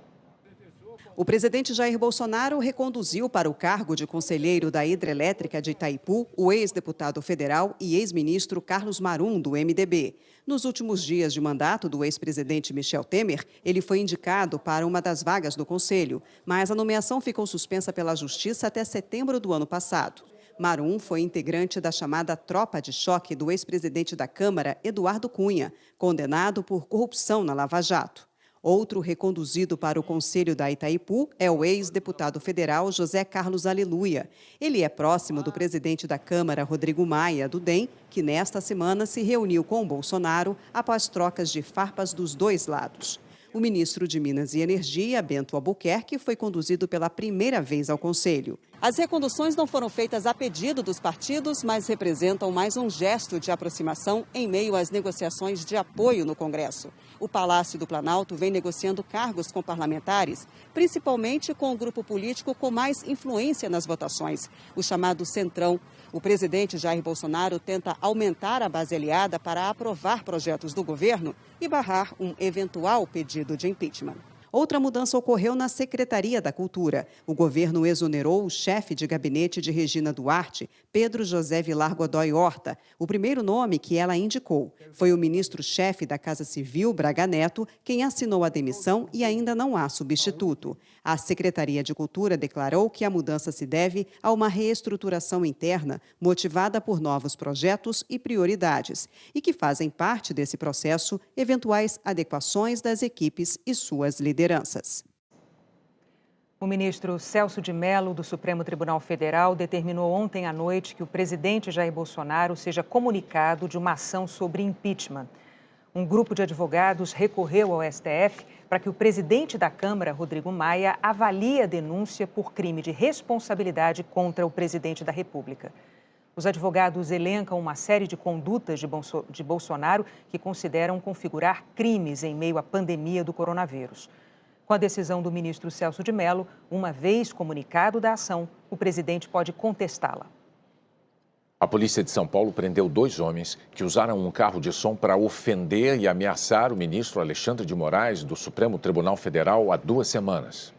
O presidente Jair Bolsonaro reconduziu para o cargo de conselheiro da Hidrelétrica de Itaipu o ex-deputado federal e ex-ministro Carlos Marum, do MDB. Nos últimos dias de mandato do ex-presidente Michel Temer, ele foi indicado para uma das vagas do conselho, mas a nomeação ficou suspensa pela Justiça até setembro do ano passado. Marum foi integrante da chamada tropa de choque do ex-presidente da Câmara, Eduardo Cunha, condenado por corrupção na Lava Jato. Outro reconduzido para o Conselho da Itaipu é o ex-deputado federal José Carlos Aleluia. Ele é próximo do presidente da Câmara, Rodrigo Maia, do DEM, que nesta semana se reuniu com Bolsonaro após trocas de farpas dos dois lados. O ministro de Minas e Energia, Bento Albuquerque, foi conduzido pela primeira vez ao Conselho. As reconduções não foram feitas a pedido dos partidos, mas representam mais um gesto de aproximação em meio às negociações de apoio no Congresso. O Palácio do Planalto vem negociando cargos com parlamentares, principalmente com o grupo político com mais influência nas votações, o chamado Centrão. O presidente Jair Bolsonaro tenta aumentar a base aliada para aprovar projetos do governo e barrar um eventual pedido de impeachment. Outra mudança ocorreu na Secretaria da Cultura. O governo exonerou o chefe de gabinete de Regina Duarte, Pedro José Vilar Godoy Horta, o primeiro nome que ela indicou. Foi o ministro-chefe da Casa Civil, Braga Neto, quem assinou a demissão e ainda não há substituto. A Secretaria de Cultura declarou que a mudança se deve a uma reestruturação interna motivada por novos projetos e prioridades e que fazem parte desse processo eventuais adequações das equipes e suas lideranças.
O ministro Celso de Mello, do Supremo Tribunal Federal, determinou ontem à noite que o presidente Jair Bolsonaro seja comunicado de uma ação sobre impeachment. Um grupo de advogados recorreu ao STF para que o presidente da Câmara, Rodrigo Maia, avalie a denúncia por crime de responsabilidade contra o presidente da República. Os advogados elencam uma série de condutas de Bolsonaro que consideram configurar crimes em meio à pandemia do coronavírus. Com a decisão do ministro Celso de Mello, uma vez comunicado da ação, o presidente pode contestá-la.
A polícia de São Paulo prendeu 2 homens que usaram um carro de som para ofender e ameaçar o ministro Alexandre de Moraes, do Supremo Tribunal Federal, há 2 semanas.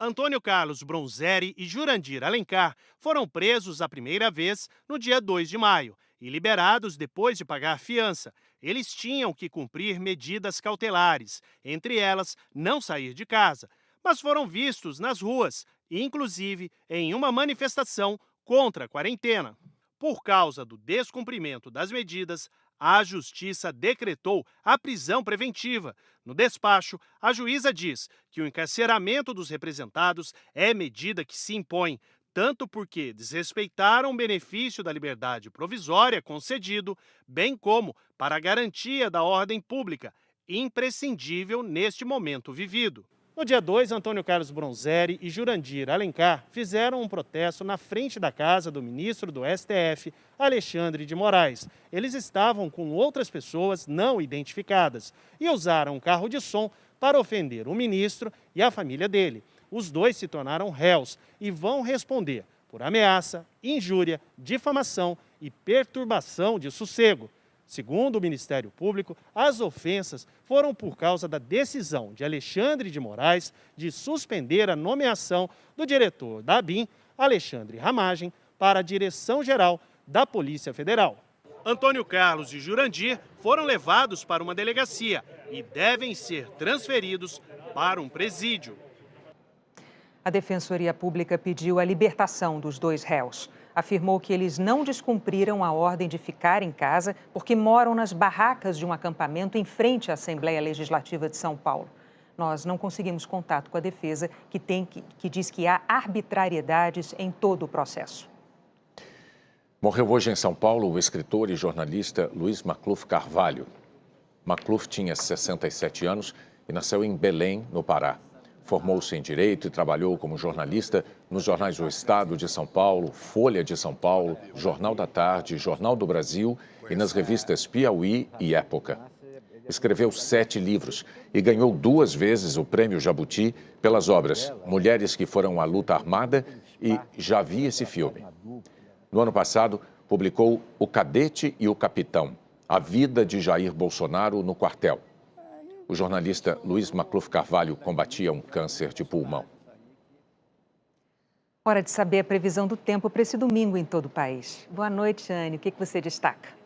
Antônio Carlos Bronzeri e Jurandir Alencar foram presos a primeira vez no dia 2 de maio e liberados depois de pagar fiança. Eles tinham que cumprir medidas cautelares, entre elas não sair de casa, mas foram vistos nas ruas, inclusive em uma manifestação contra a quarentena. Por causa do descumprimento das medidas, a Justiça decretou a prisão preventiva. No despacho, a juíza diz que o encarceramento dos representados é medida que se impõe, tanto porque desrespeitaram o benefício da liberdade provisória concedido, bem como para a garantia da ordem pública, imprescindível neste momento vivido. No dia 2, Antônio Carlos Bronzeri e Jurandir Alencar fizeram um protesto na frente da casa do ministro do STF, Alexandre de Moraes. Eles estavam com outras pessoas não identificadas e usaram um carro de som para ofender o ministro e a família dele. Os 2 se tornaram réus e vão responder por ameaça, injúria, difamação e perturbação de sossego. Segundo o Ministério Público, as ofensas foram por causa da decisão de Alexandre de Moraes de suspender a nomeação do diretor da ABIN, Alexandre Ramagem, para a Direção-Geral da Polícia Federal. Antônio Carlos e Jurandir foram levados para uma delegacia e devem ser transferidos para um presídio.
A Defensoria Pública pediu a libertação dos 2 réus. Afirmou que eles não descumpriram a ordem de ficar em casa porque moram nas barracas de um acampamento em frente à Assembleia Legislativa de São Paulo. Nós não conseguimos contato com a defesa, que diz que há arbitrariedades em todo o processo.
Morreu hoje em São Paulo o escritor e jornalista Luiz Macluf Carvalho. Macluf tinha 67 anos e nasceu em Belém, no Pará. Formou-se em Direito e trabalhou como jornalista nos jornais O Estado de São Paulo, Folha de São Paulo, Jornal da Tarde, Jornal do Brasil e nas revistas Piauí e Época. Escreveu 7 livros e ganhou 2 vezes o Prêmio Jabuti pelas obras Mulheres que Foram à Luta Armada e Já Vi Esse Filme. No ano passado, publicou O Cadete e o Capitão, A Vida de Jair Bolsonaro no Quartel. O jornalista Luiz Macluf Carvalho combatia um câncer de pulmão.
Hora de saber a previsão do tempo para esse domingo em todo o país. Boa noite, Anne. O que você destaca?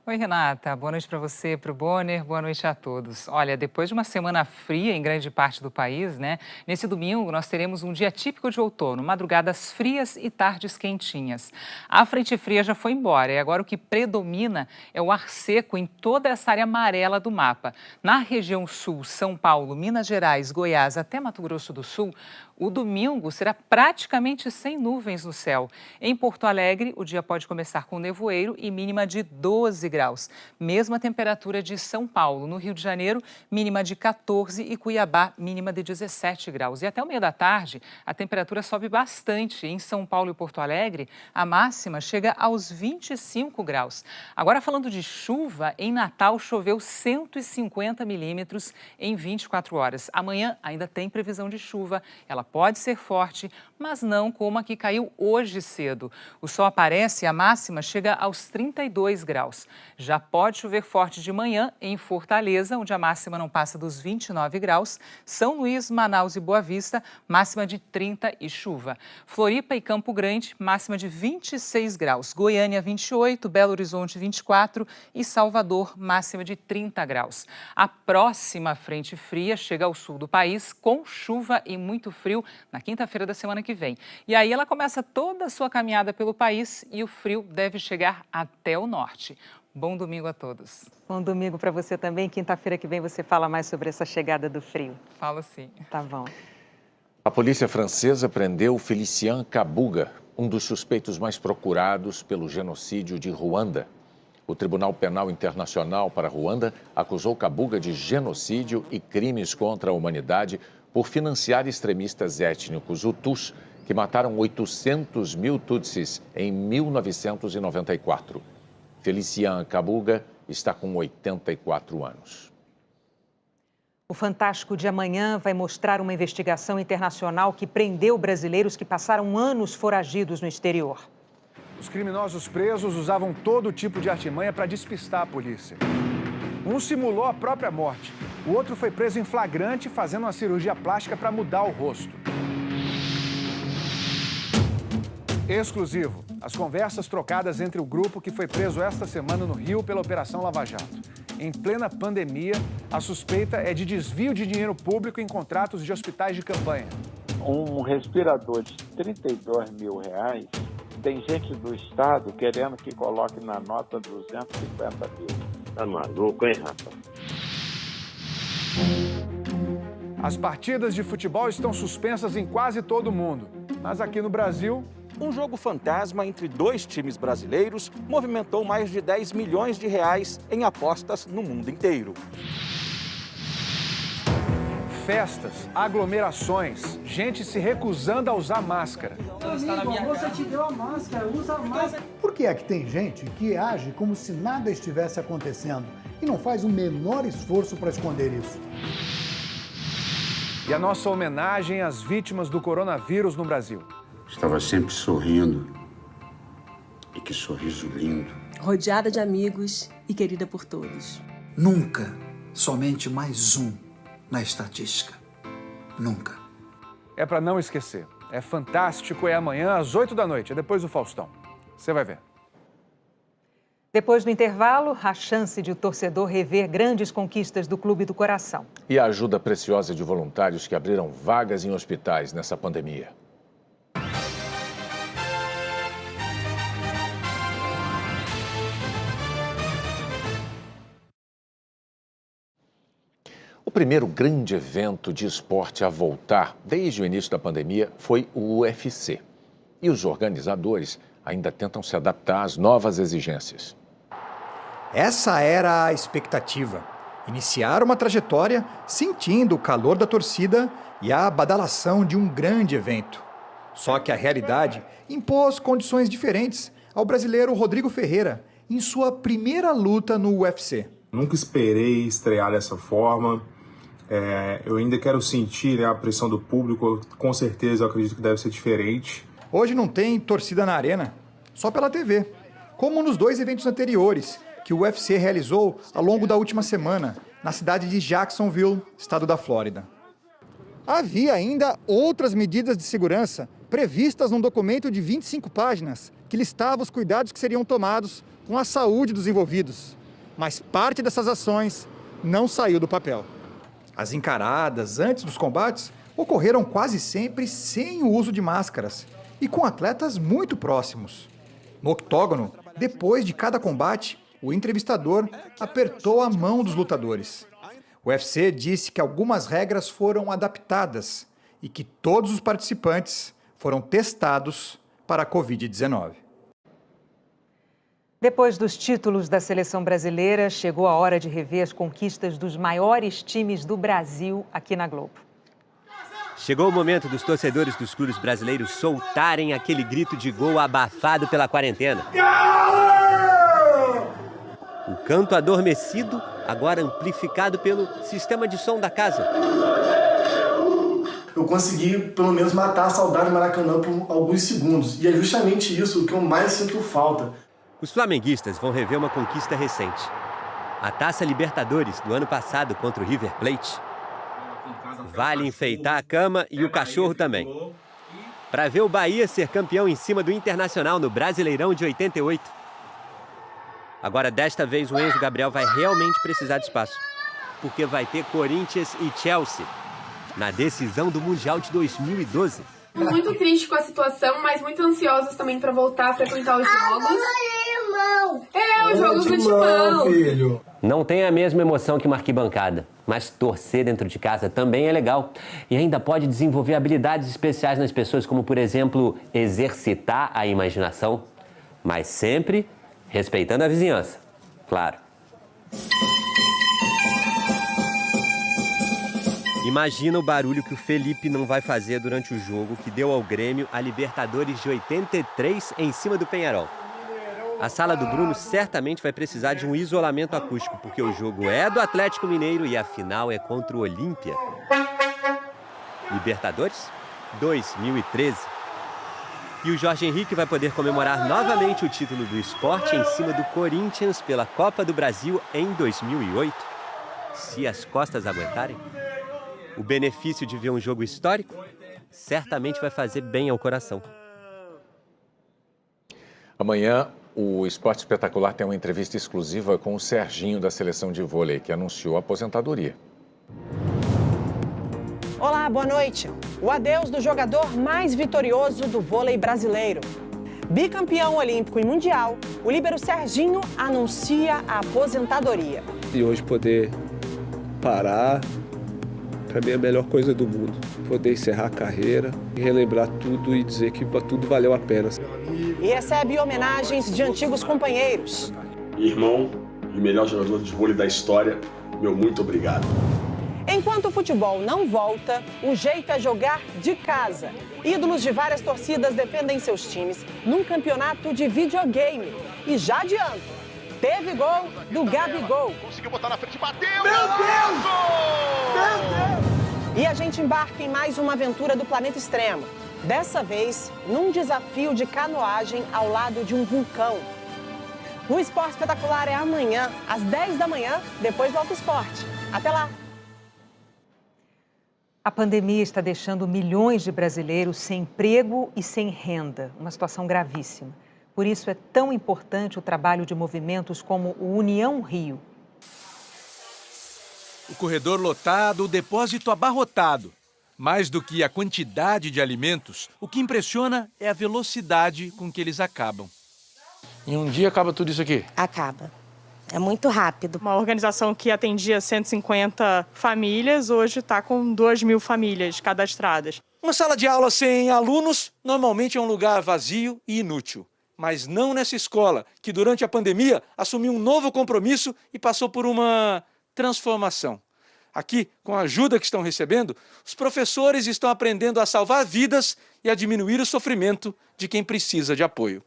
Oi, Renata. Boa noite para você, para o Bonner. Boa noite a todos. Olha, depois de uma semana fria em grande parte do país, né? Nesse domingo nós teremos um dia típico de outono, madrugadas frias e tardes quentinhas. A frente fria já foi embora e agora o que predomina é o ar seco em toda essa área amarela do mapa. Na região sul, São Paulo, Minas Gerais, Goiás até Mato Grosso do Sul, O domingo será praticamente sem nuvens no céu. Em Porto Alegre, o dia pode começar com nevoeiro e mínima de 12 graus. Mesma temperatura de São Paulo. No Rio de Janeiro, mínima de 14 e Cuiabá, mínima de 17 graus. E até o meio da tarde, a temperatura sobe bastante. Em São Paulo e Porto Alegre, a máxima chega aos 25 graus. Agora, falando de chuva, em Natal choveu 150 milímetros em 24 horas. Amanhã ainda tem previsão de chuva. Ela pode ser forte, mas não como a que caiu hoje cedo. O sol aparece e a máxima chega aos 32 graus. Já pode chover forte de manhã em Fortaleza, onde a máxima não passa dos 29 graus. São Luís, Manaus e Boa Vista, máxima de 30 e chuva. Floripa e Campo Grande, máxima de 26 graus. Goiânia, 28, Belo Horizonte, 24 e Salvador, máxima de 30 graus. A próxima frente fria chega ao sul do país com chuva e muito frio na quinta-feira da semana que vem. E aí ela começa toda a sua caminhada pelo país e o frio deve chegar até o norte. Bom domingo a todos.
Bom domingo para você também. Quinta-feira que vem você fala mais sobre essa chegada do frio.
Falo sim.
Tá bom.
A polícia francesa prendeu Félicien Kabuga, um dos suspeitos mais procurados pelo genocídio de Ruanda. O Tribunal Penal Internacional para Ruanda acusou Kabuga de genocídio e crimes contra a humanidade por financiar extremistas étnicos hutus que mataram 800 mil tutsis em 1994. Félicien Kabuga está com 84 anos.
O Fantástico de amanhã vai mostrar uma investigação internacional que prendeu brasileiros que passaram anos foragidos no exterior.
Os criminosos presos usavam todo tipo de artimanha para despistar a polícia. Um simulou a própria morte. O outro foi preso em flagrante fazendo uma cirurgia plástica para mudar o rosto. Exclusivo. As conversas trocadas entre o grupo que foi preso esta semana no Rio pela Operação Lava Jato. Em plena pandemia, a suspeita é de desvio de dinheiro público em contratos de hospitais de campanha.
Um respirador de R$32 mil, tem gente do Estado querendo que coloque na nota 250 mil. Tá maluco, hein, rapaz?
As partidas de futebol estão suspensas em quase todo o mundo. Mas aqui no Brasil...
Um jogo fantasma entre dois times brasileiros movimentou mais de R$10 milhões em apostas no mundo inteiro.
Festas, aglomerações, gente se recusando a usar máscara.
Amigo, você te deu a máscara, usa a máscara.
Por que é que tem gente que age como se nada estivesse acontecendo e não faz o menor esforço para esconder isso?
E a nossa homenagem às vítimas do coronavírus no Brasil.
Estava sempre sorrindo. E que sorriso lindo.
Rodeada de amigos e querida por todos.
Nunca somente mais um na estatística. Nunca.
É para não esquecer. É Fantástico, é amanhã às 8 da noite, é depois do Faustão. Você vai ver.
Depois do intervalo, a chance de o torcedor rever grandes conquistas do Clube do Coração.
E a ajuda preciosa de voluntários que abriram vagas em hospitais nessa pandemia. O primeiro grande evento de esporte a voltar desde o início da pandemia foi o UFC. E os organizadores ainda tentam se adaptar às novas exigências.
Essa era a expectativa. Iniciar uma trajetória sentindo o calor da torcida e a badalação de um grande evento. Só que a realidade impôs condições diferentes ao brasileiro Rodrigo Ferreira em sua primeira luta no UFC.
Nunca esperei estrear dessa forma. Eu ainda quero sentir a pressão do público. Com certeza eu acredito que deve ser diferente.
Hoje não tem torcida na arena, só pela TV. Como nos dois eventos anteriores que o UFC realizou ao longo da última semana, na cidade de Jacksonville, estado da Flórida. Havia ainda outras medidas de segurança previstas num documento de 25 páginas que listava os cuidados que seriam tomados com a saúde dos envolvidos. Mas parte dessas ações não saiu do papel. As encaradas antes dos combates ocorreram quase sempre sem o uso de máscaras e com atletas muito próximos. No octógono, depois de cada combate, o entrevistador apertou a mão dos lutadores. O UFC disse que algumas regras foram adaptadas e que todos os participantes foram testados para a Covid-19.
Depois dos títulos da seleção brasileira, chegou a hora de rever as conquistas dos maiores times do Brasil aqui na Globo.
Chegou o momento dos torcedores dos clubes brasileiros soltarem aquele grito de gol abafado pela quarentena. O canto adormecido, agora amplificado pelo sistema de som da casa.
Eu consegui, pelo menos, matar a saudade do Maracanã por alguns segundos. E é justamente isso que eu mais sinto falta.
Os flamenguistas vão rever uma conquista recente. A Taça Libertadores do ano passado contra o River Plate. Vale enfeitar a cama e o cachorro também. Para ver o Bahia ser campeão em cima do Internacional no Brasileirão de 88. Agora, desta vez, o Enzo Gabriel vai realmente precisar de espaço. Porque vai ter Corinthians e Chelsea na decisão do Mundial de 2012.
Muito triste com a situação, mas muito ansiosos também para voltar a frequentar os jogos. Os jogos do Timão,
filho. Não tem a mesma emoção que uma arquibancada, mas torcer dentro de casa também é legal. E ainda pode desenvolver habilidades especiais nas pessoas, como, por exemplo, exercitar a imaginação, mas sempre respeitando a vizinhança, claro. Imagina o barulho que o Felipe não vai fazer durante o jogo que deu ao Grêmio a Libertadores de 83 em cima do Peñarol. A sala do Bruno certamente vai precisar de um isolamento acústico, porque o jogo é do Atlético Mineiro e a final é contra o Olímpia. Libertadores 2013. E o Jorge Henrique vai poder comemorar novamente o título do Sport em cima do Corinthians pela Copa do Brasil em 2008. Se as costas aguentarem. O benefício de ver um jogo histórico certamente vai fazer bem ao coração.
Amanhã, o Esporte Espetacular tem uma entrevista exclusiva com o Serginho da seleção de vôlei, que anunciou a aposentadoria.
Olá, boa noite. O adeus do jogador mais vitorioso do vôlei brasileiro. Bicampeão olímpico e mundial, o líbero Serginho anuncia a aposentadoria.
E hoje poder parar, para mim é a melhor coisa do mundo. Poder encerrar a carreira e relembrar tudo e dizer que tudo valeu a pena.
E recebe homenagens de antigos companheiros.
Irmão e melhor jogador de vôlei da história, meu muito obrigado.
Enquanto o futebol não volta, o jeito é jogar de casa. Ídolos de várias torcidas defendem seus times num campeonato de videogame. E já adianto, teve gol do Gabigol.
Conseguiu botar na frente, bateu!
Meu Deus! Meu Deus! E a gente embarca em mais uma aventura do planeta extremo. Dessa vez, num desafio de canoagem ao lado de um vulcão. O Esporte Espetacular é amanhã, às 10 da manhã, depois do Auto Esporte. Até lá!
A pandemia está deixando milhões de brasileiros sem emprego e sem renda, uma situação gravíssima. Por isso é tão importante o trabalho de movimentos como o União Rio.
O corredor lotado, o depósito abarrotado. Mais do que a quantidade de alimentos, o que impressiona é a velocidade com que eles acabam.
Em um dia acaba tudo isso aqui?
Acaba. É muito rápido.
Uma organização que atendia 150 famílias, hoje está com 2.000 famílias cadastradas.
Uma sala de aula sem alunos normalmente é um lugar vazio e inútil. Mas não nessa escola, que durante a pandemia assumiu um novo compromisso e passou por uma transformação. Aqui, com a ajuda que estão recebendo, os professores estão aprendendo a salvar vidas e a diminuir o sofrimento de quem precisa de apoio.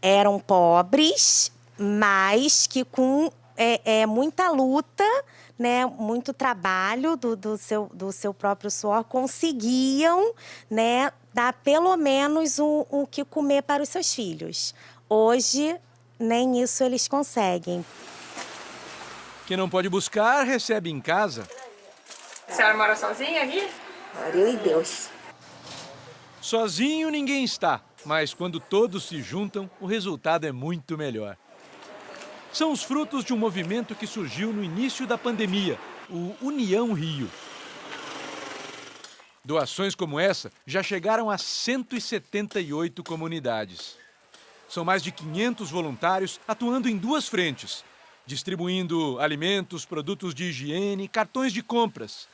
Eram pobres, mas que com muita luta, né, muito trabalho do seu próprio suor, conseguiam, né, dar pelo menos o que comer para os seus filhos. Hoje, nem isso eles conseguem.
Quem não pode buscar, recebe em casa.
A senhora mora sozinha aqui?
Glória e Deus.
Sozinho ninguém está, mas quando todos se juntam, o resultado é muito melhor. São os frutos de um movimento que surgiu no início da pandemia, o União Rio. Doações como essa já chegaram a 178 comunidades. São mais de 500 voluntários atuando em duas frentes, distribuindo alimentos, produtos de higiene, cartões de compras.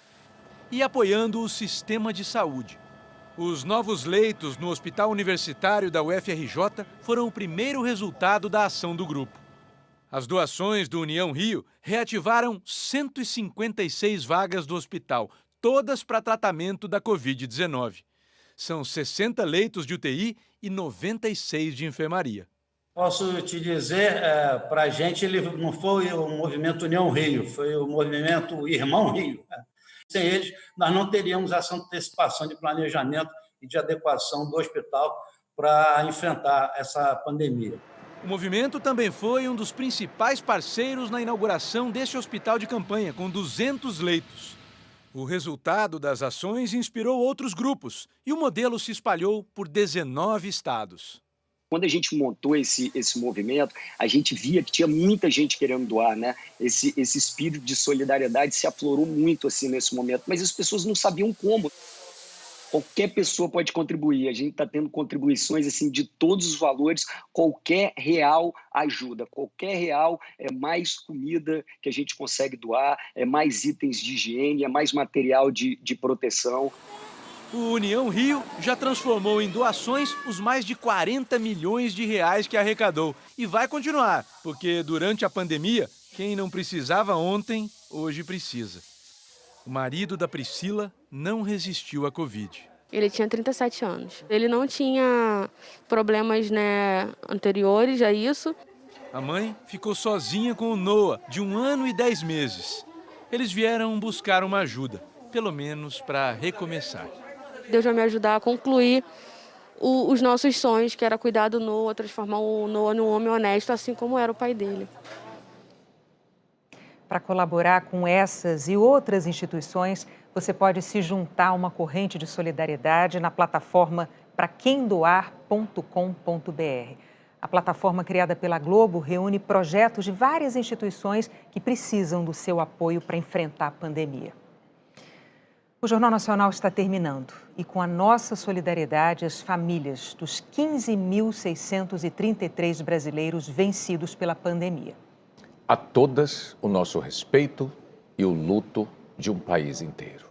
e apoiando o sistema de saúde. Os novos leitos no Hospital Universitário da UFRJ foram o primeiro resultado da ação do grupo. As doações do União Rio reativaram 156 vagas do hospital, todas para tratamento da Covid-19. São 60 leitos de UTI e 96 de enfermaria.
Posso te dizer, para a gente ele não foi o movimento União Rio, foi o movimento Irmão Rio. Sem eles, nós não teríamos essa antecipação de planejamento e de adequação do hospital para enfrentar essa pandemia.
O movimento também foi um dos principais parceiros na inauguração deste hospital de campanha, com 200 leitos. O resultado das ações inspirou outros grupos e o modelo se espalhou por 19 estados.
Quando a gente montou esse movimento, a gente via que tinha muita gente querendo doar, né? Esse espírito de solidariedade se aflorou muito assim nesse momento, mas as pessoas não sabiam como. Qualquer pessoa pode contribuir, a gente está tendo contribuições assim, de todos os valores, qualquer real ajuda, qualquer real é mais comida que a gente consegue doar, é mais itens de higiene, é mais material de proteção.
O União Rio já transformou em doações os mais de 40 milhões de reais que arrecadou e vai continuar, porque durante a pandemia, quem não precisava ontem, hoje precisa. O marido da Priscila não resistiu à Covid.
Ele tinha 37 anos. Ele não tinha problemas, anteriores a isso.
A mãe ficou sozinha com o Noah, de 1 ano e 10 meses. Eles vieram buscar uma ajuda, pelo menos para recomeçar.
Deus vai me ajudar a concluir os nossos sonhos, que era cuidar do Noah, transformar o Noah num homem honesto, assim como era o pai dele.
Para colaborar com essas e outras instituições, você pode se juntar a uma corrente de solidariedade na plataforma praquemdoar.com.br. A plataforma criada pela Globo reúne projetos de várias instituições que precisam do seu apoio para enfrentar a pandemia. O Jornal Nacional está terminando e com a nossa solidariedade, as famílias dos 15.633 brasileiros vencidos pela pandemia.
A todas o nosso respeito e o luto de um país inteiro.